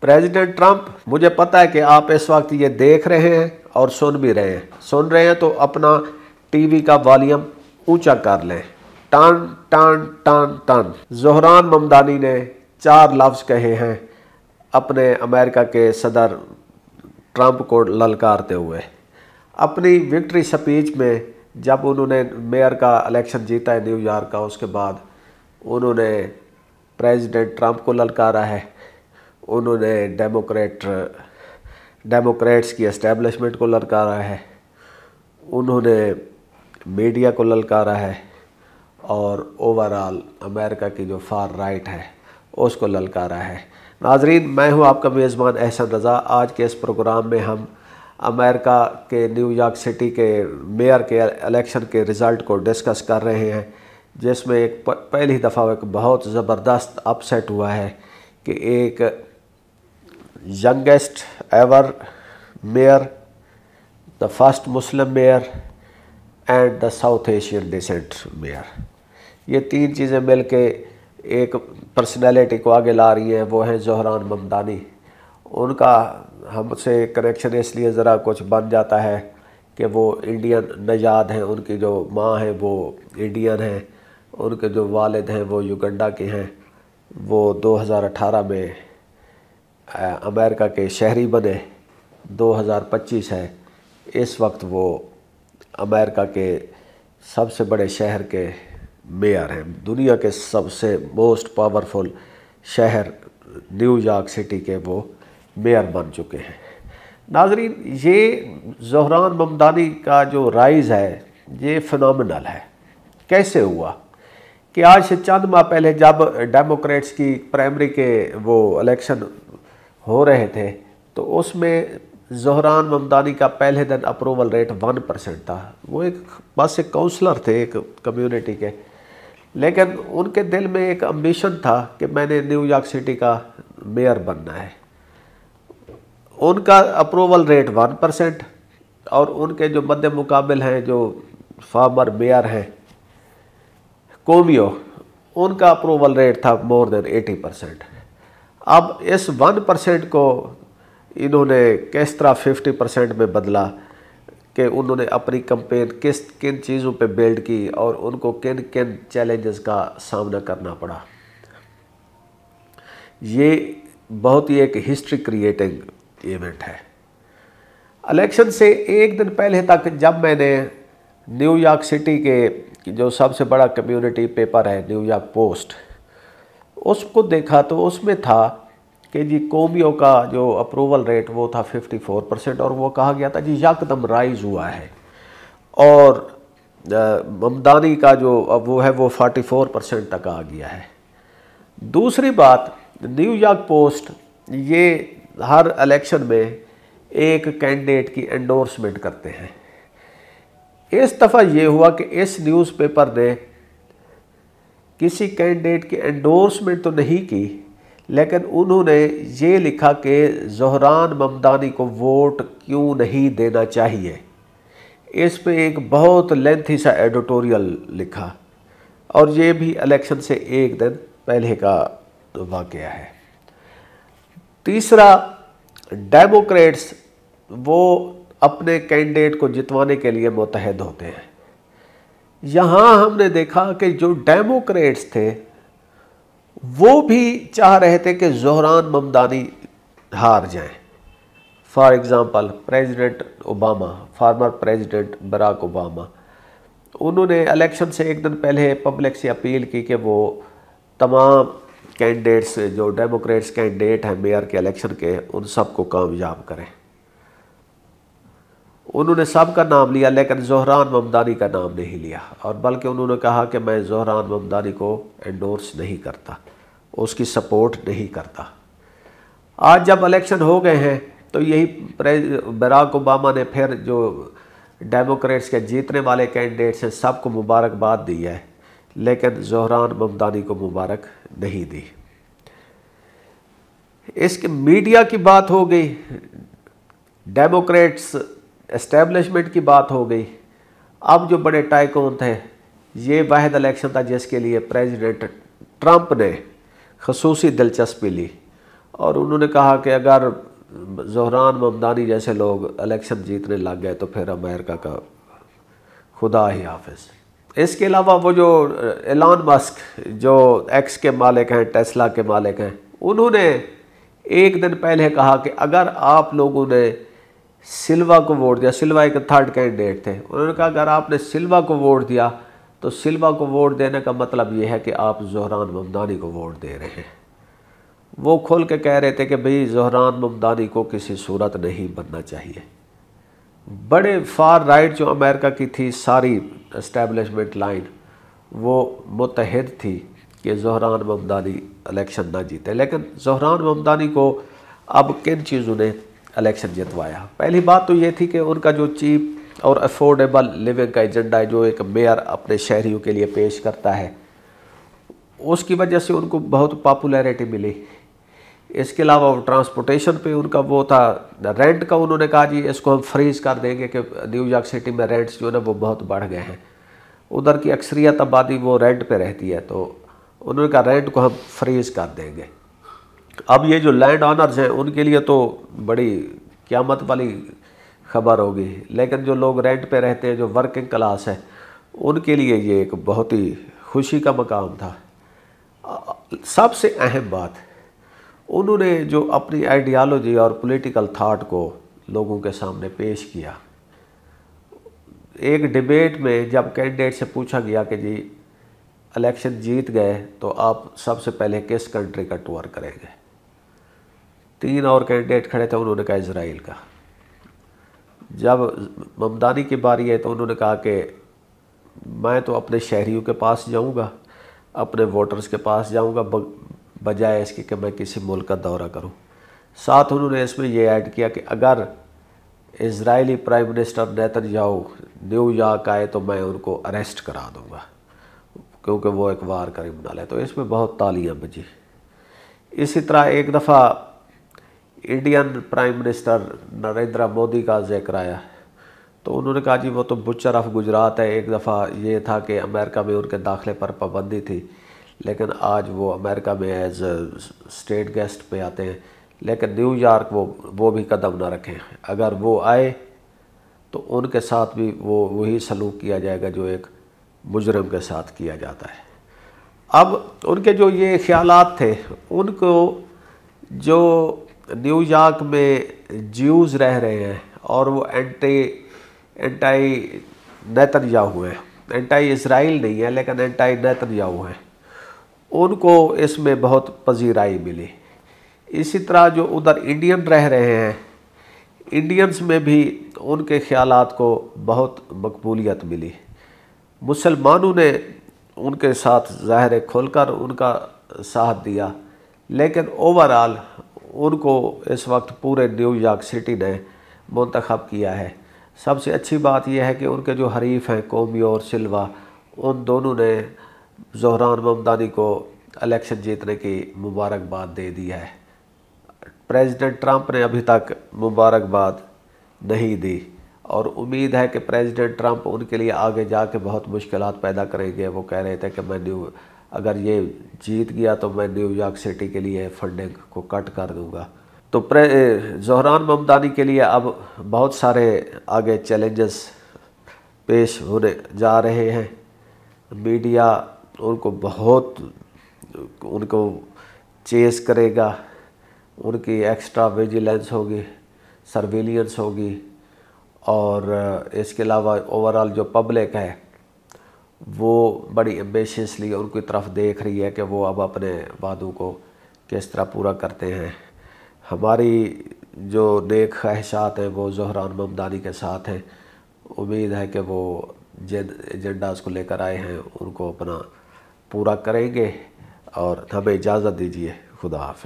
President Trump, मुझे पता है कि आप इस वक्त ये देख रहे हैं और सुन भी रहे हैं। सुन रहे हैं तो अपना टीवी का वॉल्यूम ऊंचा कर लें। टन टन टन टन। ज़ोहरान ममदानी ने 4 लफ्ज़ कहे हैं अपने अमेरिका के सदर ट्रंप को ललकारते हुए। अपनी विक्ट्री स्पीच में जब उन्होंने मेयर का इलेक्शन जीता है न्यूयॉर्क का, उसके बाद उन्होंने प्रेसिडेंट ट्रंप को ललकारा है, उन्होंने डेमोक्रेट्स की एस्टेब्लिशमेंट को ललकारा है, उन्होंने मीडिया को ललकारा है और ओवरऑल अमेरिका की जो फार राइट है उसको ललकारा है। नाजरीन, मैं हूं आपका मेज़बान एहसन रज़ा। आज के इस प्रोग्राम में हम अमेरिका के न्यूयॉर्क सिटी के मेयर के इलेक्शन के रिज़ल्ट को डिस्कस कर रहे हैं, जिसमें एक पहली दफ़ा एक बहुत ज़बरदस्त अपसेट हुआ है कि एक youngest ever mayor, the first Muslim mayor and the South Asian descent mayor, ये 3 चीज़ें मिलके एक पर्सनैलिटी को आगे ला रही हैं। वो हैं ज़ोहरान ममदानी। उनका हमसे कनेक्शन इसलिए ज़रा कुछ बन जाता है कि वो इंडियन नजाद हैं, उनकी जो माँ है वो इंडियन हैं, उनके जो वालिद हैं वो युगांडा के हैं। वो 2018 में अमेरिका के शहरी बने, 2025 है, इस वक्त वो अमेरिका के सबसे बड़े शहर के मेयर हैं। दुनिया के सबसे मोस्ट पावरफुल शहर न्यूयॉर्क सिटी के वो मेयर बन चुके हैं। नाजरीन, ये ज़ोहरान ममदानी का जो राइज़ है ये फिनोमिनल है। कैसे हुआ कि आज से चंद माह पहले जब डेमोक्रेट्स की प्राइमरी के वो इलेक्शन हो रहे थे तो उसमें ज़ोहरान ममदानी का पहले दिन अप्रूवल रेट 1% था। वो बस एक काउंसलर थे एक कम्युनिटी के, लेकिन उनके दिल में एक एम्बिशन था कि मैंने न्यूयॉर्क सिटी का मेयर बनना है। उनका अप्रूवल रेट 1% और उनके जो मध्य मुकाबिल हैं, जो फार्मर मेयर हैं कोमियो, उनका अप्रूवल रेट था मोर देन 80%। अब इस 1% को इन्होंने किस तरह 50% में बदला कि उन्होंने अपनी कैंपेन किन चीज़ों पे बिल्ड की और उनको किन किन चैलेंजेस का सामना करना पड़ा। ये बहुत ही एक हिस्ट्री क्रिएटिंग इवेंट है। इलेक्शन से एक दिन पहले तक जब मैंने न्यूयॉर्क सिटी के जो सबसे बड़ा कम्युनिटी पेपर है न्यूयॉर्क पोस्ट, उसको देखा तो उसमें था कि जी कोमियो का जो अप्रूवल रेट वो था 54% और वो कहा गया था जी यकदम राइज हुआ है, और ममदानी का जो वो है वो 44% तक आ गया है। दूसरी बात, न्यूयॉर्क पोस्ट ये हर इलेक्शन में एक कैंडिडेट की एंडोर्समेंट करते हैं। इस दफ़ा ये हुआ कि इस न्यूज़पेपर ने किसी कैंडिडेट की एंडोर्समेंट तो नहीं की, लेकिन उन्होंने ये लिखा कि ज़ोहरान ममदानी को वोट क्यों नहीं देना चाहिए। इस पे एक बहुत लेंथी सा एडिटोरियल लिखा, और ये भी इलेक्शन से एक दिन पहले का वाक़या है। तीसरा, डेमोक्रेट्स वो अपने कैंडिडेट को जितवाने के लिए मुतहद होते हैं। यहाँ हमने देखा कि जो डेमोक्रेट्स थे वो भी चाह रहे थे कि ज़ोहरान ममदानी हार जाएं। For example President Obama, former President Barack Obama, उन्होंने इलेक्शन से एक दिन पहले पब्लिक से अपील की कि वो तमाम कैंडिडेट्स जो डेमोक्रेट्स कैंडिडेट हैं मेयर के इलेक्शन के, उन सबको कामयाब करें। उन्होंने सबका नाम लिया लेकिन ज़ोहरान ममदानी का नाम नहीं लिया, और बल्कि उन्होंने कहा कि मैं ज़ोहरान ममदानी को एंडोर्स नहीं करता, उसकी सपोर्ट नहीं करता। आज जब इलेक्शन हो गए हैं तो यही बराक ओबामा ने फिर जो डेमोक्रेट्स के जीतने वाले कैंडिडेट्स हैं सबको मुबारकबाद दी है, लेकिन ज़ोहरान ममदानी को मुबारक नहीं दी। इसके मीडिया की बात हो गई, डेमोक्रेट्स एस्टेब्लिशमेंट की बात हो गई। अब जो बड़े टाइकून थे, ये वाहिद इलेक्शन था जिसके लिए प्रेसिडेंट ट्रंप ने खसूसी दिलचस्पी ली, और उन्होंने कहा कि अगर ज़ोहरान ममदानी जैसे लोग इलेक्शन जीतने लग गए तो फिर अमेरिका का खुदा ही हाफिज़। इसके अलावा वो जो एलन मस्क जो एक्स के मालिक हैं, टेस्ला के मालिक हैं, उन्होंने एक दिन पहले कहा कि अगर आप लोगों ने सिल्वा को वोट दिया, सिल्वा एक थर्ड कैंडिडेट थे, उन्होंने कहा अगर आपने सिल्वा को वोट दिया तो सिल्वा को वोट देने का मतलब ये है कि आप ज़ोहरान ममदानी को वोट दे रहे हैं। वो खोल के कह रहे थे कि भाई ज़ोहरान ममदानी को किसी सूरत नहीं बनना चाहिए। बड़े फार राइट जो अमेरिका की थी सारी एस्टेब्लिशमेंट लाइन वो मुत्तहिद थी कि ज़ोहरान ममदानी इलेक्शन ना जीते। लेकिन ज़ोहरान ममदानी को अब किन चीज़ों ने इलेक्शन जितवाया? पहली बात तो ये थी कि उनका जो चीप और अफोर्डेबल लिविंग का एजेंडा है जो एक मेयर अपने शहरियों के लिए पेश करता है, उसकी वजह से उनको बहुत पॉपुलैरिटी मिली। इसके अलावा वो ट्रांसपोर्टेशन पे उनका वो था, रेंट का उन्होंने कहा जी इसको हम फ्रीज़ कर देंगे कि न्यूयॉर्क सिटी में रेंट्स जो है ना वो बहुत बढ़ गए हैं, उधर की अक्सरियत आबादी वो रेंट पे रहती है, तो उन्होंने कहा रेंट को हम फ्रीज़ कर देंगे। अब ये जो लैंड ऑनर्स हैं उनके लिए तो बड़ी क़यामत वाली खबर होगी, लेकिन जो लोग रेंट पे रहते हैं, जो वर्किंग क्लास है, उनके लिए ये एक बहुत ही खुशी का मकाम था। सबसे अहम बात, उन्होंने जो अपनी आइडियालॉजी और पॉलिटिकल थाट को लोगों के सामने पेश किया। एक डिबेट में जब कैंडिडेट से पूछा गया कि जी इलेक्शन जीत गए तो आप सबसे पहले किस कंट्री का टूर करेंगे, 3 और कैंडिडेट खड़े थे, उन्होंने कहा इजराइल का। जब ममदानी की बारी है तो उन्होंने कहा कि मैं तो अपने शहरियों के पास जाऊंगा, अपने वोटर्स के पास जाऊंगा, बजाय इसके कि मैं किसी मुल्क का दौरा करूं। साथ उन्होंने इसमें यह ऐड किया कि अगर Israeli prime minister Netanyahu New York आए तो मैं उनको अरेस्ट करा दूंगा, क्योंकि वो एक वार क्रिमिनल है। तो इसमें बहुत तालियां बजी। इसी तरह एक दफ़ा Indian prime minister Narendra Modi का जिक्र आया तो उन्होंने कहा जी वो तो बुचर ऑफ गुजरात है। एक दफ़ा ये था कि अमेरिका में उनके दाखिले पर पाबंदी थी, लेकिन आज वो अमेरिका में एज स्टेट गेस्ट पे आते हैं, लेकिन न्यूयॉर्क वो भी कदम ना रखें। अगर वो आए तो उनके साथ भी वही सलूक किया जाएगा जो एक मुजरिम के साथ किया जाता है। अब उनके जो ये ख्यालात थे, उनको जो न्यूयॉर्क में ज्यूज़ रह रहे हैं और वो एंटाई नेतन्याहू हैं, एंटाई इसराइल नहीं है लेकिन एंटाई नेतन्याहू हैं, उनको इसमें बहुत पजीराई मिली। इसी तरह जो उधर इंडियन रह रहे हैं, इंडियंस में भी उनके ख्यालात को बहुत मकबूलियत मिली। मुसलमानों ने उनके साथ ज़ाहिर खुलकर उनका साथ दिया, लेकिन ओवरऑल उनको इस वक्त पूरे न्यूयॉर्क सिटी ने मुंतखब किया है। सबसे अच्छी बात यह है कि उनके जो हरीफ हैं कोमी और सिल्वा, उन दोनों ने ज़ोहरान ममदानी को इलेक्शन जीतने की मुबारकबाद दे दी है। प्रेसिडेंट ट्रंप ने अभी तक मुबारकबाद नहीं दी और उम्मीद है कि प्रेसिडेंट ट्रंप उनके लिए आगे जाके बहुत मुश्किलात पैदा करेंगे। वो कह रहे थे कि अगर ये जीत गया तो मैं न्यूयॉर्क सिटी के लिए फंडिंग को कट कर दूंगा। तो ज़ोहरान ममदानी के लिए अब बहुत सारे आगे चैलेंजेस पेश होने जा रहे हैं। मीडिया उनको चेस करेगा, उनकी एक्स्ट्रा विजिलेंस होगी, सर्विलियंस होगी, और इसके अलावा ओवरऑल जो पब्लिक है वो बड़ी एम्बिशियसली उनकी तरफ देख रही है कि वो अब अपने वादों को किस तरह पूरा करते हैं। हमारी जो नेक ख्वाहिशात हैं वो ज़ोहरान ममदानी के साथ हैं। उम्मीद है कि वो जिन एजेंडास को लेकर आए हैं उनको अपना पूरा करेंगे। और हमें इजाज़त दीजिए। खुदा हाफ़िज़।